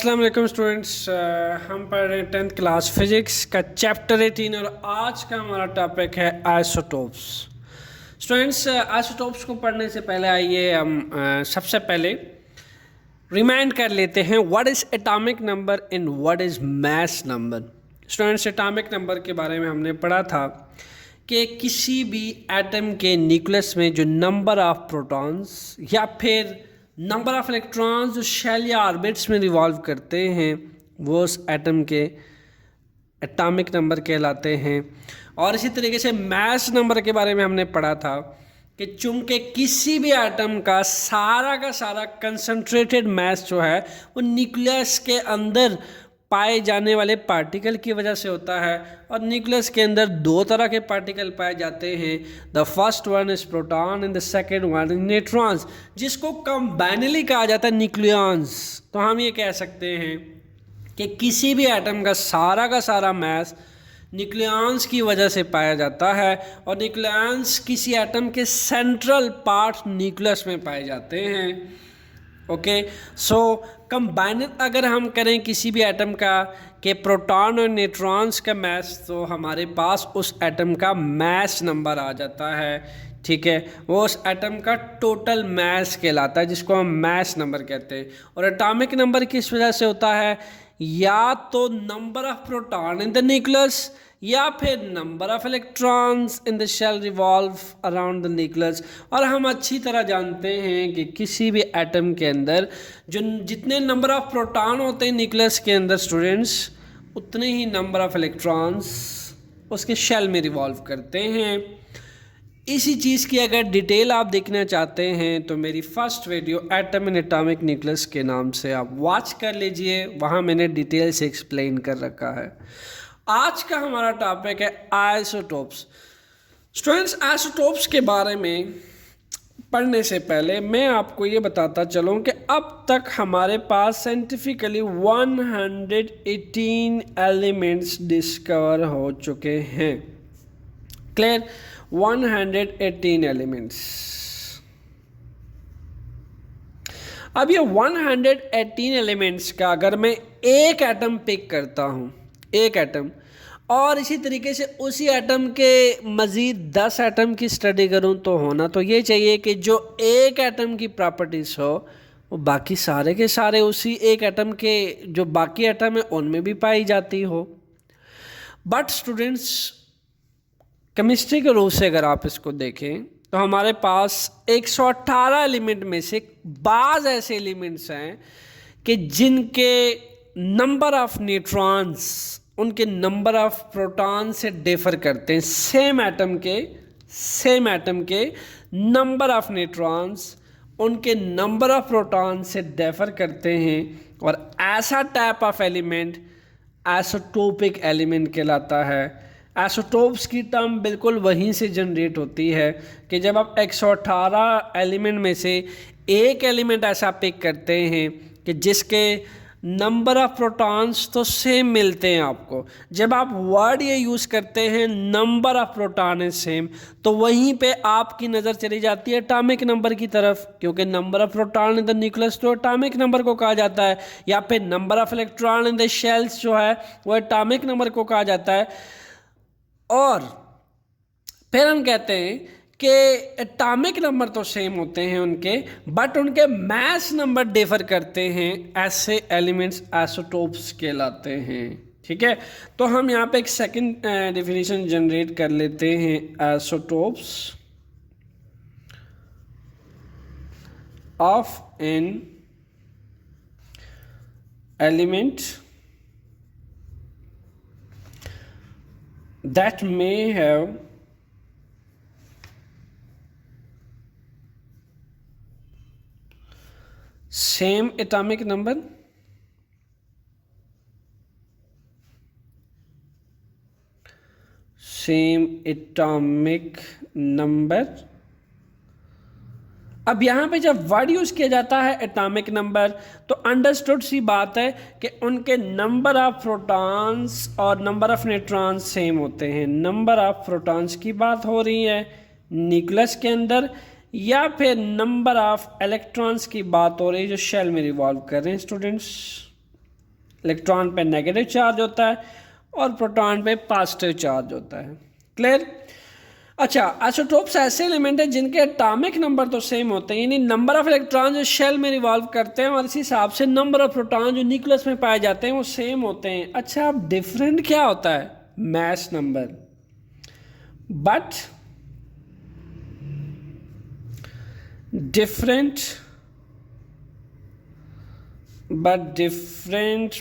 अस्सलाम वालेकुम स्टूडेंट्स। हम पढ़ रहे हैं 10th क्लास फिजिक्स का चैप्टर 18 और आज का हमारा टॉपिक है आइसोटोप्स। स्टूडेंट्स, आइसोटोप्स को पढ़ने से पहले आइए हम सबसे पहले रिमाइंड कर लेते हैं what is atomic number and what is mass number. Students, atomic number के बारे में हमने पढ़ा था कि किसी भी एटम के न्यूक्लियस में जो नंबर ऑफ प्रोटॉन्स या फिर नंबर ऑफ इलेक्ट्रॉन्स जो शेल या ऑर्बिट्स में रिवॉल्व करते हैं वो उस एटम के एटॉमिक नंबर कहलाते हैं। और इसी तरीके से मास नंबर के बारे में हमने पढ़ा था कि चूंकि किसी भी एटम का सारा कंसंट्रेटेड मास जो है वो न्यूक्लियस के अंदर पाए जाने वाले पार्टिकल की वजह से होता है। और न्यूक्लियस के अंदर दो तरह के पार्टिकल पाए जाते हैं, the first one is proton and the second one is neutrons, जिसको कंबाइनली कहा जाता है न्यूक्लियॉन्स। तो हम ये कह सकते हैं कि किसी भी एटम का सारा मास न्यूक्लियॉन्स की वजह से पाया जाता है और न्यूक्लियॉन्स किसी एटम के सेंट्रल पार्ट न्यूक्लियस में पाए जाते हैं। ओके, सो कंबाइन अगर हम करें किसी भी एटम का कि प्रोटॉन और न्यूट्रॉन्स का मास, तो हमारे पास उस एटम का मास नंबर आ जाता है। ठीक है, वो उस एटम का टोटल मास कहलाता है, जिसको हम मास नंबर कहते हैं। और एटॉमिक नंबर किस वजह से होता है? या तो number of proton in the nucleus या फिर number of electrons in the shell revolve around the nucleus. और हम अच्छी तरह जानते हैं कि किसी भी एटम के अंदर जो जितने नंबर ऑफ प्रोटॉन होते हैं न्यूक्लियस के अंदर स्टूडेंट्स, उतने ही नंबर ऑफ इलेक्ट्रॉन्स उसके शेल में रिवॉल्व करते हैं। इसी चीज़ की अगर डिटेल आप देखना चाहते हैं तो मेरी first video atom and atomic nucleus के नाम से आप वॉच कर लीजिए, वहाँ मैंने डिटेल से एक्सप्लेन कर रखा है। आज का हमारा टॉपिक है आइसोटोप्स। स्टूडेंट्स, आइसोटोप्स के बारे में पढ़ने से पहले मैं आपको ये बताता चलूँ कि अब तक हमारे पास साइंटिफिकली 118 एलिमेंट्स डिस्कवर हो चुके हैं। क्लियर? 118 एलिमेंट्स। अब ये 118 एलिमेंट्स का अगर मैं एक एटम पिक करता हूँ, एक एटम, और इसी तरीके से उसी एटम के मज़ीद 10 एटम की स्टडी करूं, तो होना तो ये चाहिए कि जो एक एटम की प्रॉपर्टीज़ हो वो बाकी सारे के सारे उसी एक एटम के जो बाकी एटम है उनमें भी पाई जाती हो। बट स्टूडेंट्स, केमिस्ट्री के रूल से अगर आप इसको देखें तो हमारे पास 118 एलिमेंट में से बाज़ ऐसे एलिमेंट्स हैं कि जिनके नंबर ऑफ न्यूट्रॉन्स उनके नंबर ऑफ प्रोटॉन से डिफर करते हैं। सेम एटम के नंबर ऑफ न्यूट्रॉन्स उनके नंबर ऑफ प्रोटॉन से डिफर करते हैं। और ऐसा type of element isotopic element कहलाता है। आइसोटोप्स की टर्म बिल्कुल वहीं से जनरेट होती है कि जब आप 118 एलिमेंट में से एक एलिमेंट ऐसा पिक करते हैं कि जिसके नंबर ऑफ प्रोटॉन्स तो सेम मिलते हैं आपको। जब आप वर्ड ये यूज़ करते हैं number of proton is same, तो वहीं पे आपकी नज़र चली जाती है एटॉमिक नंबर की तरफ, क्योंकि number of proton in the nucleus तो एटॉमिक नंबर को कहा जाता है, या फिर number of electron in the shells जो है वो एटॉमिक नंबर को कहा जाता है। और फिर हम कहते हैं कि एटॉमिक नंबर तो सेम होते हैं उनके, बट उनके मास नंबर डिफर करते हैं। ऐसे एलिमेंट्स आइसोटोप्स कहलाते हैं। ठीक है, तो हम यहाँ पे एक सेकंड डेफिनेशन जनरेट कर लेते हैं। Isotopes of an element that may have same atomic number अब यहाँ पे जब वर्ड यूज़ किया जाता है एटॉमिक नंबर, तो अंडरस्टूड सी बात है कि उनके नंबर ऑफ प्रोटॉन्स और नंबर ऑफ न्यूट्रॉन्स सेम होते हैं। नंबर ऑफ प्रोटॉन्स की बात हो रही है न्यूक्लियस के अंदर, या फिर नंबर ऑफ इलेक्ट्रॉन्स की बात हो रही है जो शेल में रिवॉल्व कर रहे हैं स्टूडेंट्स। इलेक्ट्रॉन पे नेगेटिव चार्ज होता है और प्रोटॉन पे पॉजिटिव चार्ज होता है। क्लियर? अच्छा, आइसोटोप्स ऐसे एलिमेंट हैं जिनके एटॉमिक नंबर तो सेम होते हैं, यानी नंबर ऑफ इलेक्ट्रॉन जो शेल में रिवॉल्व करते हैं और इसी हिसाब से नंबर ऑफ प्रोटॉन जो न्यूक्लियस में पाए जाते हैं वो सेम होते हैं। अच्छा, अब डिफरेंट क्या होता है? Mass number. But different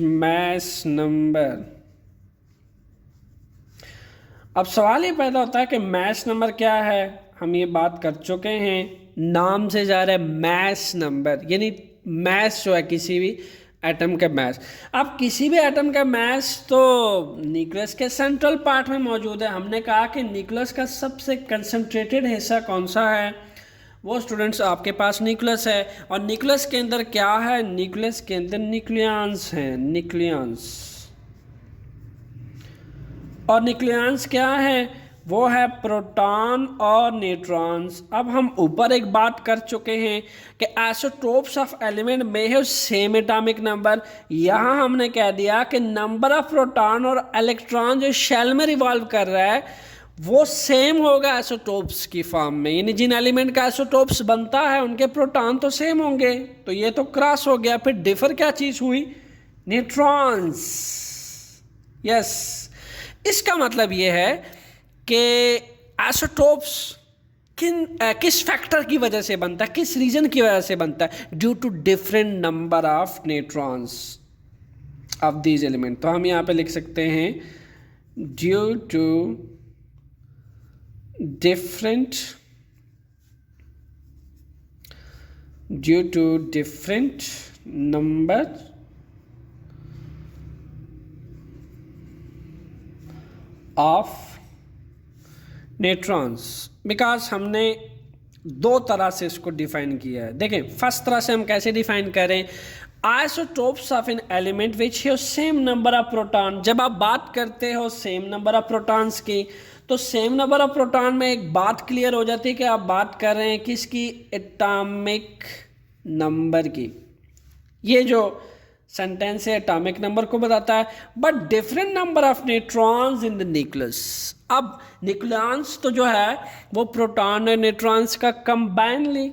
mass number. अब सवाल ये पैदा होता है कि मास नंबर क्या है। हम ये बात कर चुके हैं, नाम से जा रहा है मास नंबर, यानी मास जो है किसी भी एटम का मास। अब किसी भी एटम का मास तो न्यूक्लियस के सेंट्रल पार्ट में मौजूद है। हमने कहा कि न्यूक्लियस का सबसे कंसंट्रेटेड हिस्सा कौन सा है? वो स्टूडेंट्स आपके पास न्यूक्लियस है। और न्यूक्लियस के अंदर क्या है? न्यूक्लियस के अंदर न्यूक्लियॉन्स हैं, न्यूक्लियॉन्स। और न्यूक्लियॉन्स क्या है? वो है प्रोटॉन और न्यूट्रॉन्स। अब हम ऊपर एक बात कर चुके हैं कि आइसोटोप्स ऑफ एलिमेंट में है सेम एटॉमिक नंबर। यहाँ हमने कह दिया कि नंबर ऑफ प्रोटॉन और इलेक्ट्रॉन जो शेल में रिवॉल्व कर रहा है वो सेम होगा आइसोटोप्स की फॉर्म में, यानी जिन एलिमेंट का आइसोटोप्स बनता है उनके प्रोटॉन तो सेम होंगे। तो ये तो क्रॉस हो गया। फिर डिफर क्या चीज़ हुई? न्यूट्रॉन्स। यस, इसका मतलब ये है कि आइसोटोप्स किस फैक्टर की वजह से बनता है, किस रीजन की वजह से बनता है? Due to different number of neutrons of these element. तो हम यहाँ पे लिख सकते हैं due to different number of neutrons, because हमने दो तरह से इसको डिफाइन किया है। देखें, फर्स्ट तरह से हम कैसे डिफाइन करें? Isotopes of an element which have same number of proton. जब आप बात करते हो सेम नंबर ऑफ प्रोटॉन्स की, तो सेम नंबर ऑफ प्रोटॉन में एक बात क्लियर हो जाती है कि आप बात कर रहे हैं किसकी? एटॉमिक नंबर की। ये जो सेंटेंस है एटॉमिक नंबर को बताता है। But different number of neutrons in the nucleus. अब न्यूक्लियॉन्स तो जो है वो प्रोटॉन और न्यूट्रॉन्स का कंबाइनली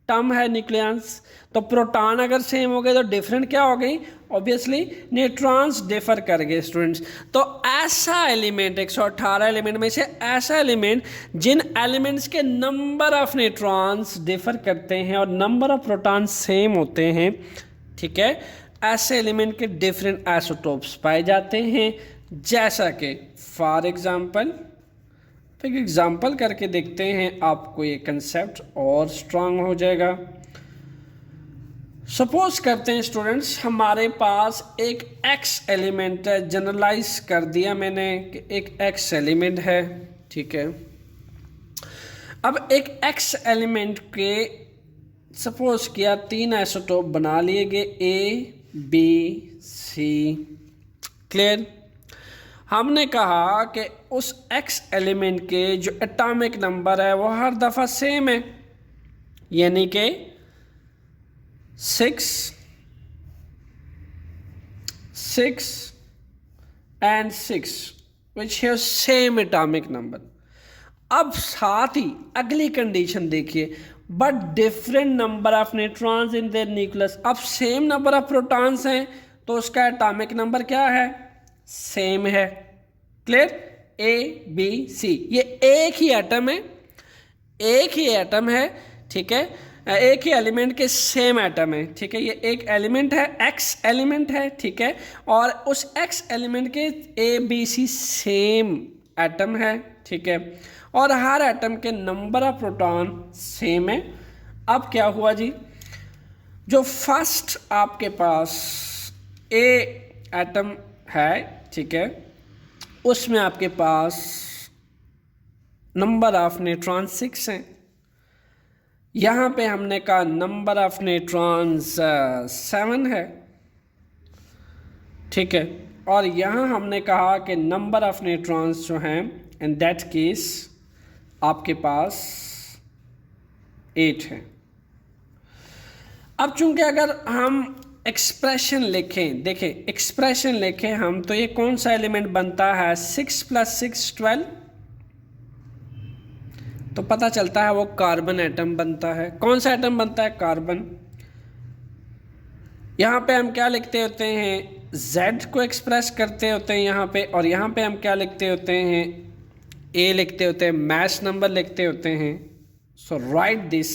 टर्म है न्यूक्लियॉन्स। तो प्रोटॉन अगर सेम हो गए तो डिफरेंट क्या हो गई? ऑब्वियसली न्यूट्रॉन्स डिफर कर गए स्टूडेंट्स। तो ऐसा एलिमेंट 118 एलिमेंट में से ऐसा एलिमेंट जिन एलिमेंट्स के नंबर ऑफ न्यूट्रॉन्स डिफर करते हैं और नंबर ऑफ प्रोटॉन सेम होते हैं, ठीक है, ऐसे एलिमेंट के डिफरेंट आइसोटोप्स पाए जाते हैं। जैसा कि फॉर एग्जांपल, तो एक एग्जांपल करके देखते हैं, आपको ये कंसेप्ट और स्ट्रांग हो जाएगा। सपोज करते हैं स्टूडेंट्स, हमारे पास एक एक्स एलिमेंट है। जनरलाइज कर दिया मैंने कि एक एक्स एलिमेंट है, ठीक है। अब एक एक्स एलिमेंट के सपोज किया 3 आइसोटोप बना लिए गए, ए बी सी। क्लियर? हमने कहा कि उस एक्स एलिमेंट के जो एटॉमिक नंबर है वो हर दफ़ा सेम है, यानी कि 6 and 6 which have same atomic number। अब साथ ही अगली कंडीशन देखिए, but different number of neutrons in their nucleus. अब सेम नंबर ऑफ प्रोटॉन्स हैं तो उसका एटॉमिक नंबर क्या है? सेम है। क्लियर? ए बी सी, ये एक ही एटम है, एक ही एटम है, ठीक है, एक ही एलिमेंट के सेम एटम है, ठीक है। ये एक एलिमेंट है, एक्स एलिमेंट है, ठीक है, और उस एक्स एलिमेंट के A B C same atom है, ठीक है, और हर एटम के नंबर ऑफ प्रोटॉन सेम है। अब क्या हुआ जी? जो फर्स्ट आपके पास ए एटम है, ठीक है, उसमें आपके पास नंबर ऑफ न्यूट्रॉन 6 हैं। यहाँ पे हमने कहा नंबर ऑफ न्यूट्रॉन्स 7 है, ठीक है, और यहाँ हमने कहा कि नंबर ऑफ न्यूट्रॉन्स जो हैं इन दैट केस आपके पास 8 है। अब चूंकि अगर हम एक्सप्रेशन लिखें, देखें एक्सप्रेशन लिखें हम, तो ये कौन सा एलिमेंट बनता है, 6 + 6 12, तो पता चलता है वो कार्बन एटम बनता है। कौन सा एटम बनता है, कार्बन। यहाँ पे हम क्या लिखते होते हैं, Z को एक्सप्रेस करते होते हैं यहाँ पे, और यहाँ पे हम क्या लिखते होते हैं, A लिखते होते हैं, मैच नंबर लिखते होते हैं। सो राइट दिस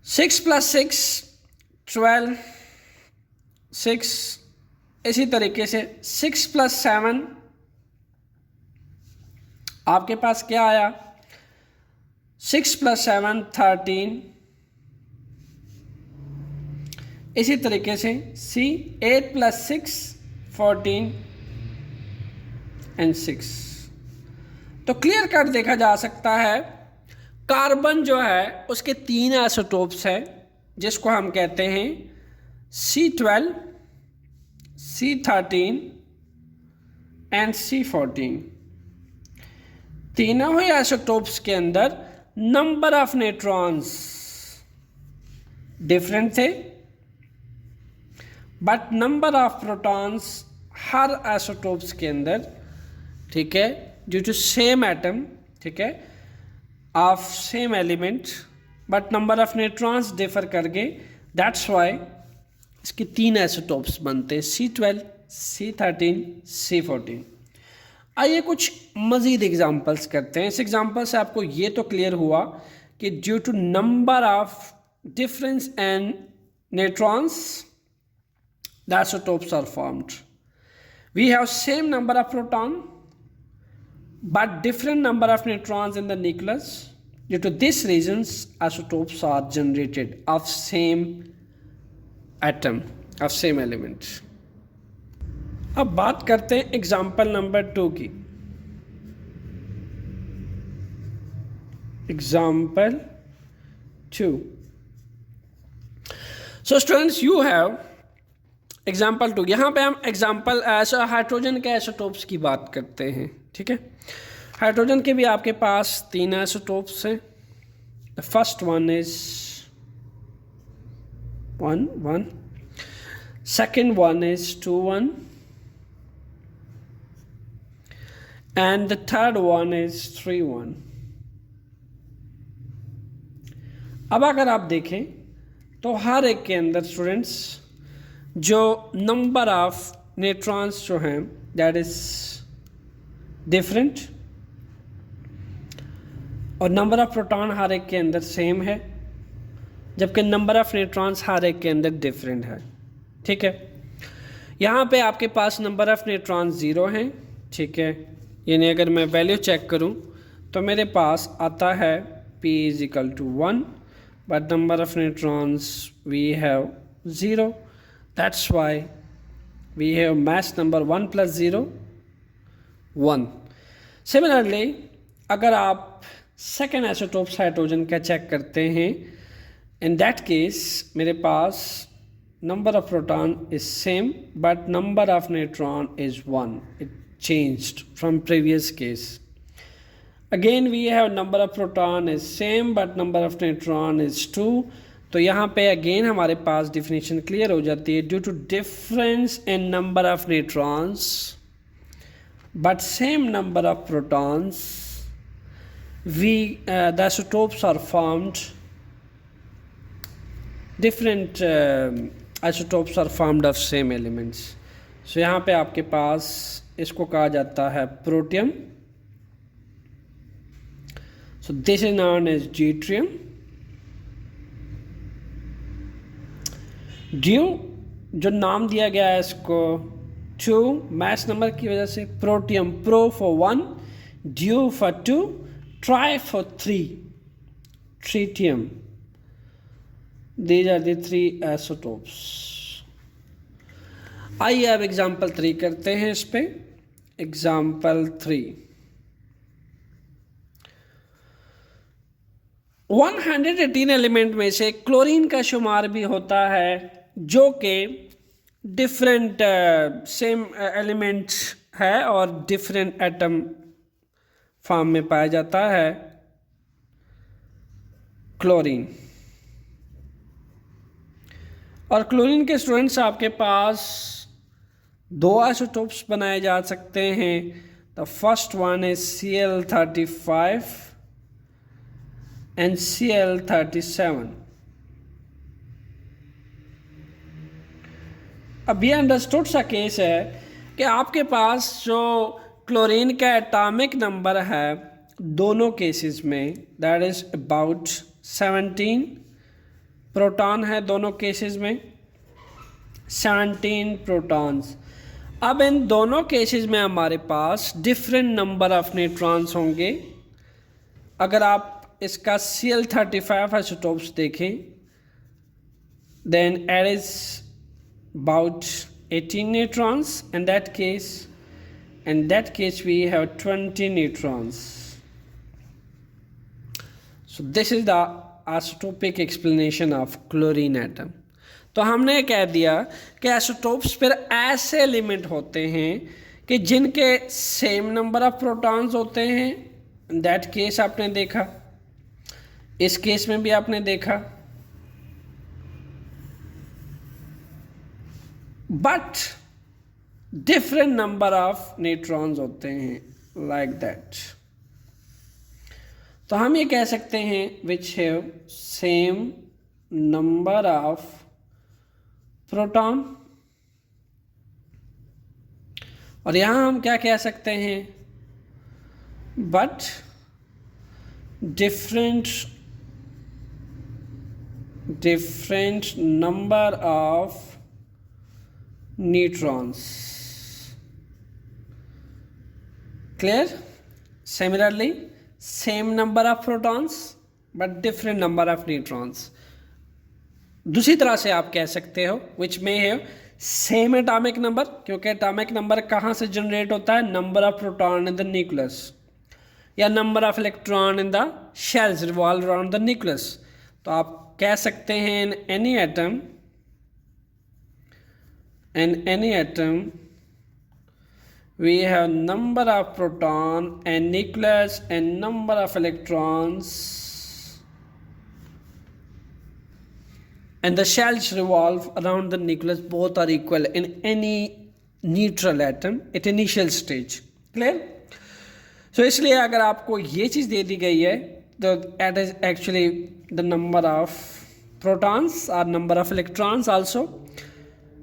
6 + 6 12 6, इसी तरीके से 6 + 7 आपके पास क्या आया, 6 + 7 13, इसी तरीके से C 8 + 6 14 एंड 6। तो क्लियर कट देखा जा सकता है कार्बन जो है उसके 3 आइसोटोप्स है, जिसको हम कहते हैं C12, C13 एंड C14। तीनों ही आइसोटोप्स के अंदर नंबर ऑफ न्यूट्रॉन्स डिफरेंट थे, but number of protons her isotopes के अंदर, ठीक है, ड्यू टू सेम एटम, ठीक है, of same element, but number of neutrons differ करके, दैट्स वाई इसके 3 आइसोटोप्स बनते हैं, C12, C13, C14। आइए कुछ मज़ीद एग्जांपल्स करते हैं। इस एग्जांपल से आपको ये तो क्लियर हुआ कि due to number of difference and neutrons the isotopes are formed. We have same number of proton but different number of neutrons in the nucleus. Due to these reasons, isotopes are generated of same atom, of same element. अब बात करते हैं example number 2 की। Example 2। So students, you have example 2। यहाँ पे हम example hydrogen के isotopes की बात करते हैं, ठीक है। हाइड्रोजन के भी आपके पास 3 आइसोटोप्स हैं। The first one is 1 second one is 2 1 and the third one is 3 1। अब अगर आप देखें तो हर एक के अंदर स्टूडेंट्स जो नंबर ऑफ न्यूट्रॉन्स जो हैं दैट इज डिफरेंट, और नंबर ऑफ प्रोटॉन हर एक के अंदर सेम है, जबकि नंबर ऑफ न्यूट्रॉन्स हर एक के अंदर डिफरेंट है, ठीक है। यहाँ पे आपके पास नंबर ऑफ न्यूट्रॉन्स 0 हैं, ठीक है, यानी अगर मैं वैल्यू चेक करूँ तो मेरे पास आता है P = 1, but number of neutrons we have 0। That's why we have mass number 1 + 0 1। Similarly, अगर आप सेकेंड आइसोटोप्स हाइड्रोजन का चेक करते हैं, in that case मेरे पास number of proton is same but number of neutron is 1. It changed from previous case. Again we have number of proton is same but number of neutron is 2. तो यहाँ पे again हमारे पास definition clear हो जाती है, due to difference in number of neutrons but same number of protons we the isotopes are formed, different isotopes are formed of same elements. So यहाँ पे आपके पास इसको कहा जाता है protium, so this is known as deuterium. ड्यू जो नाम दिया गया है इसको 2 मैच नंबर की वजह से, protium pro for 1, due for 2, tri for 3, tritium. These are the 3 isotopes. आइए अब एग्जाम्पल 3 करते हैं इस पे। एग्जाम्पल 3, 118 एलिमेंट में से क्लोरीन का शुमार भी होता है, जो कि डिफरेंट सेम एलिमेंट्स है और डिफरेंट एटम फॉर्म में पाया जाता है क्लोरीन। और क्लोरीन के स्टूडेंट्स आपके पास दो आइसोटोप्स बनाए जा सकते हैं। The first one is Cl35 and Cl37। अब ये अंडरस्टूड सा केस है कि आपके पास जो क्लोरीन का एटॉमिक नंबर है दोनों केसेस में दैट इज अबाउट 17 प्रोटॉन है, दोनों केसेस में 17 प्रोटॉन्स। अब इन दोनों केसेस में हमारे पास डिफरेंट नंबर ऑफ न्यूट्रॉन्स होंगे। अगर आप इसका Cl35 आइसोटोप्स देखें then it is about 18 neutrons in that case we have 20 neutrons. So this is the isotopic explanation of chlorine atom. तो हमने कह दिया कि आइसोटोप्स फिर ऐसे एलिमेंट होते हैं कि जिनके सेम नंबर ऑफ प्रोटॉन्स होते हैं। दैट केस आपने देखा, इस केस में भी आपने देखा, but different number of neutrons होते हैं लाइक दैट। तो हम ये कह सकते हैं which have same number of proton, और यहां हम क्या कह सकते हैं but different number of neutrons. Clear? Similarly, same number of protons but different number of neutrons. दूसरी तरह से आप कह सकते हो which may have same atomic number, क्योंकि atomic number कहाँ से generate होता है, number of proton in the nucleus या number of electron in the shells revolve around the nucleus। तो आप कह सकते हैं in any atom we have number of proton and nucleus and number of electrons and the shells revolve around the nucleus, both are equal in any neutral atom at initial stage. Clear? So इसलिए अगर आपको ये चीज़ दे दी गई है तो that is actually the number of protons or number of electrons also।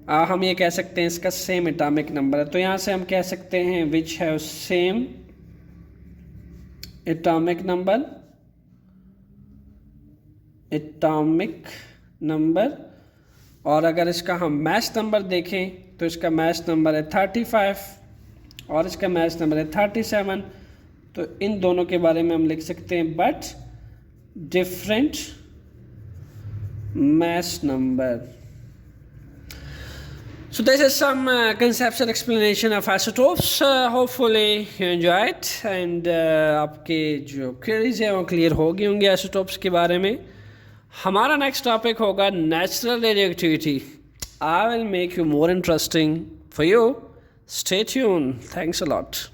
हम ये कह सकते हैं इसका सेम एटॉमिक नंबर है। तो यहाँ से हम कह सकते हैं which have same atomic number, और अगर इसका हम मैच नंबर देखें तो इसका मैच नंबर है 35 और इसका मैच नंबर है 37। तो इन दोनों के बारे में हम लिख सकते हैं but different match number. So this is some conceptual explanation of isotopes. Hopefully you enjoy it and आपके जो queries हैं वो clear हो गई होंगी isotopes के बारे में। हमारा next topic होगा natural radioactivity. I will make you more interesting for you. Stay tuned. Thanks a lot.